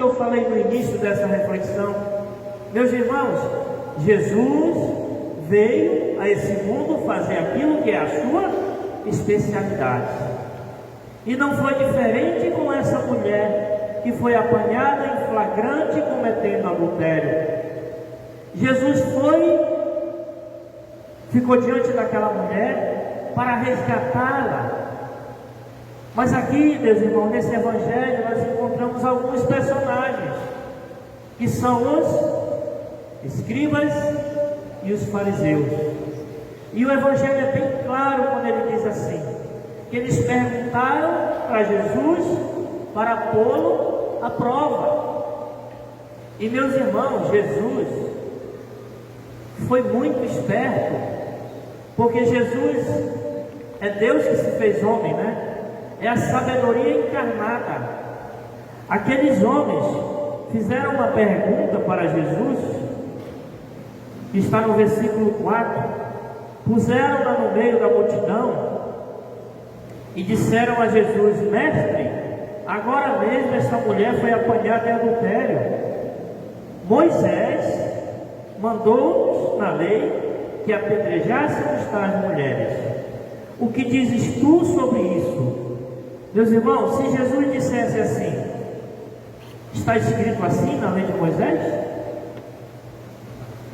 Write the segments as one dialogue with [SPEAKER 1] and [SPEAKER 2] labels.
[SPEAKER 1] eu falei no início dessa reflexão. Meus irmãos, Jesus veio a esse mundo fazer aquilo que é a sua especialidade. E não foi diferente com essa mulher que foi apanhada em flagrante cometendo adultério. Jesus ficou diante daquela mulher para resgatá-la. Mas aqui, meus irmãos, nesse evangelho nós encontramos alguns personagens que são os escribas e os fariseus. E o evangelho é bem claro quando ele diz assim, que eles perguntaram para Jesus para pô-lo à prova. E meus irmãos, Jesus foi muito esperto, porque Jesus é Deus que se fez homem, né? É a sabedoria encarnada. Aqueles homens fizeram uma pergunta para Jesus, que está no versículo 4, puseram-na no meio da multidão e disseram a Jesus: Mestre, agora mesmo esta mulher foi apanhada em adultério. Moisés mandou-nos na lei que apedrejássemos tais mulheres. O que dizes tu sobre isso? Meus irmãos, se Jesus dissesse assim, está escrito assim na lei de Moisés?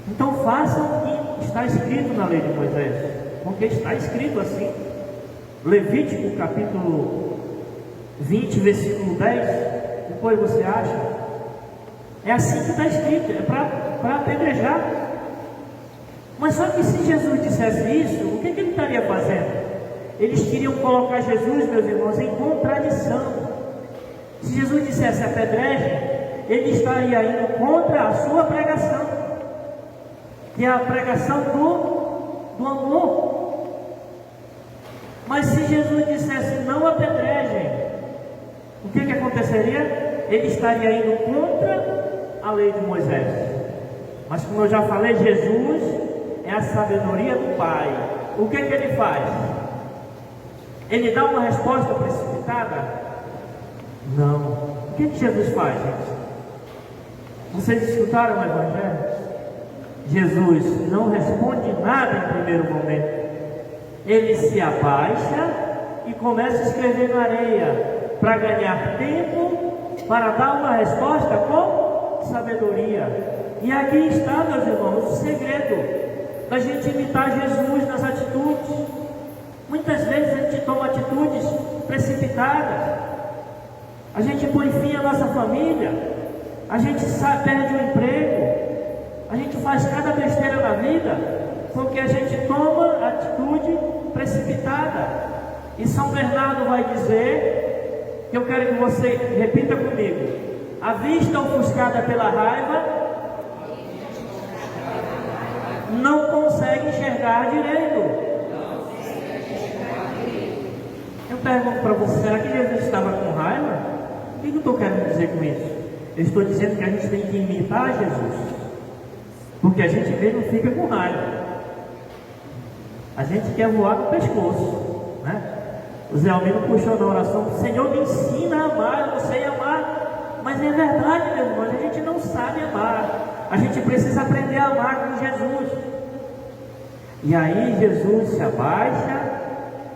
[SPEAKER 1] Então façam o que está escrito na lei de Moisés, porque está escrito assim. Levítico capítulo 20, versículo 10, depois você acha? É assim que está escrito, é para apedrejar. Mas só que se Jesus dissesse isso, o que ele estaria fazendo? Eles queriam colocar Jesus, meus irmãos, em contradição. Se Jesus dissesse apedrejem, ele estaria indo contra a sua pregação, que é a pregação do amor. Mas se Jesus dissesse não apedrejem, o que aconteceria? Ele estaria indo contra a lei de Moisés. Mas como eu já falei, Jesus é a sabedoria do Pai. O que ele faz? Ele dá uma resposta precipitada? Não. O que Jesus faz, gente? Vocês escutaram o evangelho? Jesus não responde nada em primeiro momento. Ele se abaixa e começa a escrever na areia para ganhar tempo, para dar uma resposta com sabedoria. E aqui está, meus irmãos, o segredo da gente imitar Jesus nas atitudes. Muitas vezes a gente toma atitudes precipitadas, a gente põe fim à nossa família, a gente perde o emprego, a gente faz cada besteira na vida, porque a gente toma atitude precipitada. E São Bernardo vai dizer, que eu quero que você repita comigo: a vista ofuscada pela raiva não consegue enxergar direito. Eu pergunto para você, será que Jesus estava com raiva? O que eu estou querendo dizer com isso? Eu estou dizendo que a gente tem que imitar Jesus, porque a gente mesmo não fica com raiva, a gente quer voar no pescoço, né? O Zé Almeida puxou na oração: Senhor, me ensina a amar. Eu não sei amar. Mas é verdade, meu irmão, a gente não sabe amar, a gente precisa aprender a amar com Jesus. E aí Jesus se abaixa,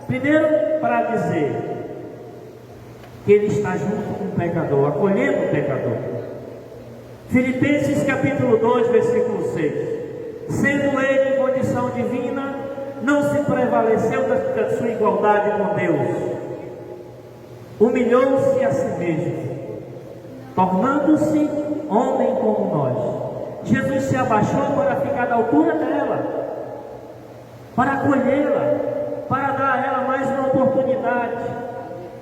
[SPEAKER 1] primeiro para dizer que ele está junto com o pecador, acolhendo o pecador. Filipenses capítulo 2, versículo 6. Sendo ele em condição divina, não se prevaleceu da sua igualdade com Deus, humilhou-se a si mesmo, tornando-se homem como nós. Jesus se abaixou para ficar da altura dela, para acolhê-la, para dar a ela mais uma oportunidade.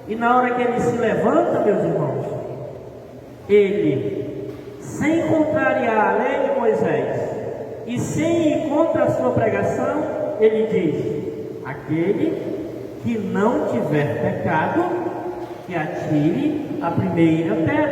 [SPEAKER 1] E na hora que ele se levanta, meus irmãos, ele, sem contrariar a lei de Moisés e sem ir contra a sua pregação, ele diz: aquele que não tiver pecado, que atire a primeira pedra.